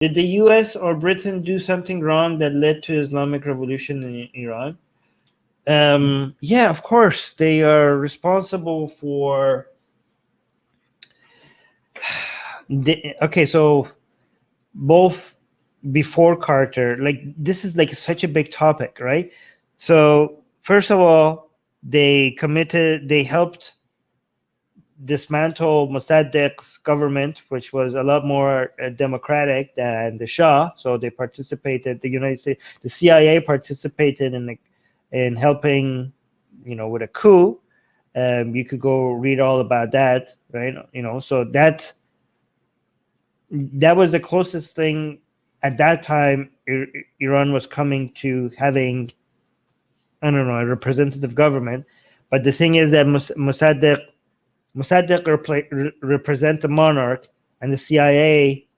Did the U.S. or Britain do something wrong that led to Islamic Revolution in Iran? Yeah, of course. They are responsible for... Okay, so both before Carter, like this is like such a big topic, right? So first of all, they helped dismantle Mossadegh's government, which was a lot more democratic than the Shah. So they participated. The United States, the CIA participated in helping, with a coup. You could go read all about that, right? So that was the closest thing at that time. Iran was coming to having, I don't know, a representative government. But the thing is that Mossadegh represent the monarch, and the CIA.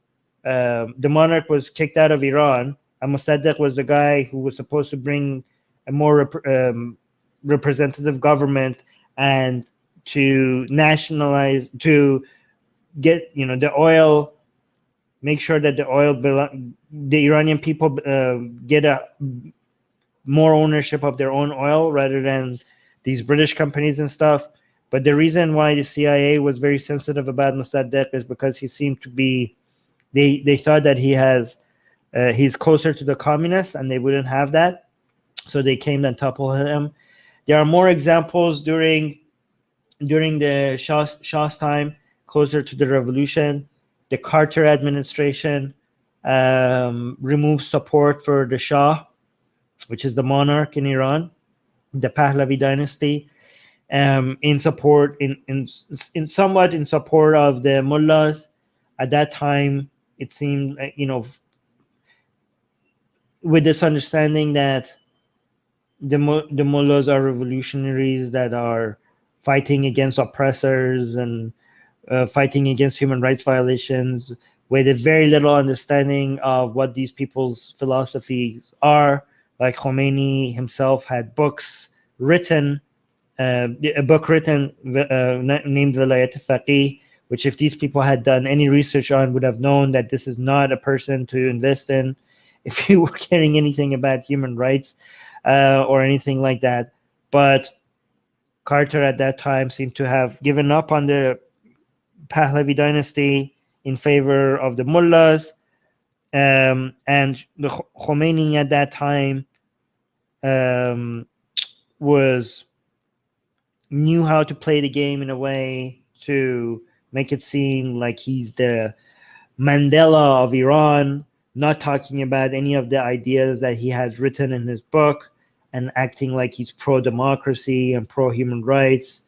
The monarch was kicked out of Iran, and Mossadegh was the guy who was supposed to bring a more representative government and to nationalize, to get the oil, make sure that the Iranian people get a more ownership of their own oil rather than these British companies and stuff. But the reason why the CIA was very sensitive about Mossadegh is because he seemed to be, they thought that he's closer to the communists, and they wouldn't have that, so they came and toppled him. There are more examples during the Shah's time, closer to the revolution. The Carter administration removed support for the Shah, which is the monarch in Iran, the Pahlavi dynasty. In somewhat in support of the mullahs. At that time, it seemed, with this understanding that the mullahs are revolutionaries that are fighting against oppressors and fighting against human rights violations, with a very little understanding of what these people's philosophies are. Like Khomeini himself had books written, a book written named Vilayat al-Faqih, which if these people had done any research on, would have known that this is not a person to invest in if you were caring anything about human rights or anything like that. But Carter at that time seemed to have given up on the Pahlavi dynasty in favor of the mullahs, and the Khomeini at that time knew how to play the game in a way to make it seem like he's the Mandela of Iran, not talking about any of the ideas that he has written in his book, and acting like he's pro-democracy and pro-human rights.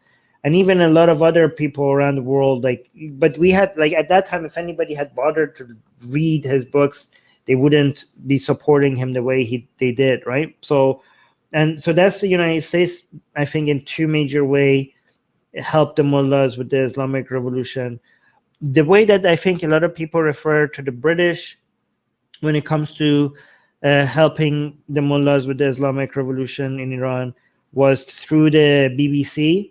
And even a lot of other people around the world, but we had, at that time, if anybody had bothered to read his books, they wouldn't be supporting him the way they did, right? So that's the United States, I think, in two major ways, helped the mullahs with the Islamic Revolution. The way that I think a lot of people refer to the British when it comes to helping the mullahs with the Islamic Revolution in Iran was through the BBC.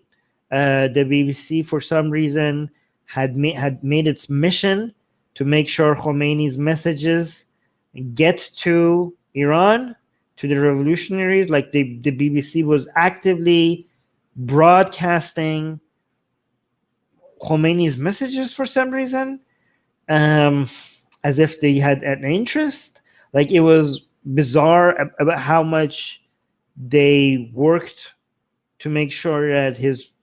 The BBC, for some reason, had made its mission to make sure Khomeini's messages get to Iran, to the revolutionaries. Like the BBC was actively broadcasting Khomeini's messages for some reason, as if they had an interest. Like, it was bizarre about how much they worked to make sure that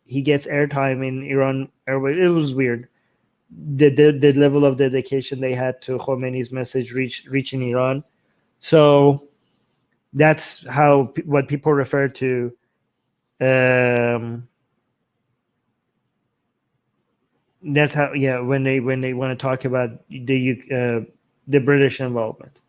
he gets airtime in Iran airways. It was weird. The level of dedication they had to Khomeini's message reaching Iran. So that's what people refer to. That's how, when they want to talk about the British involvement.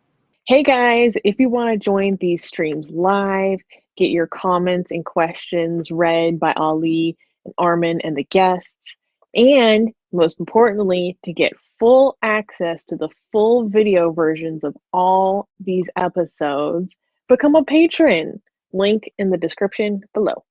Hey guys, if you want to join these streams live, get your comments and questions read by Ali and Armin and the guests, and most importantly, to get full access to the full video versions of all these episodes, become a patron. Link in the description below.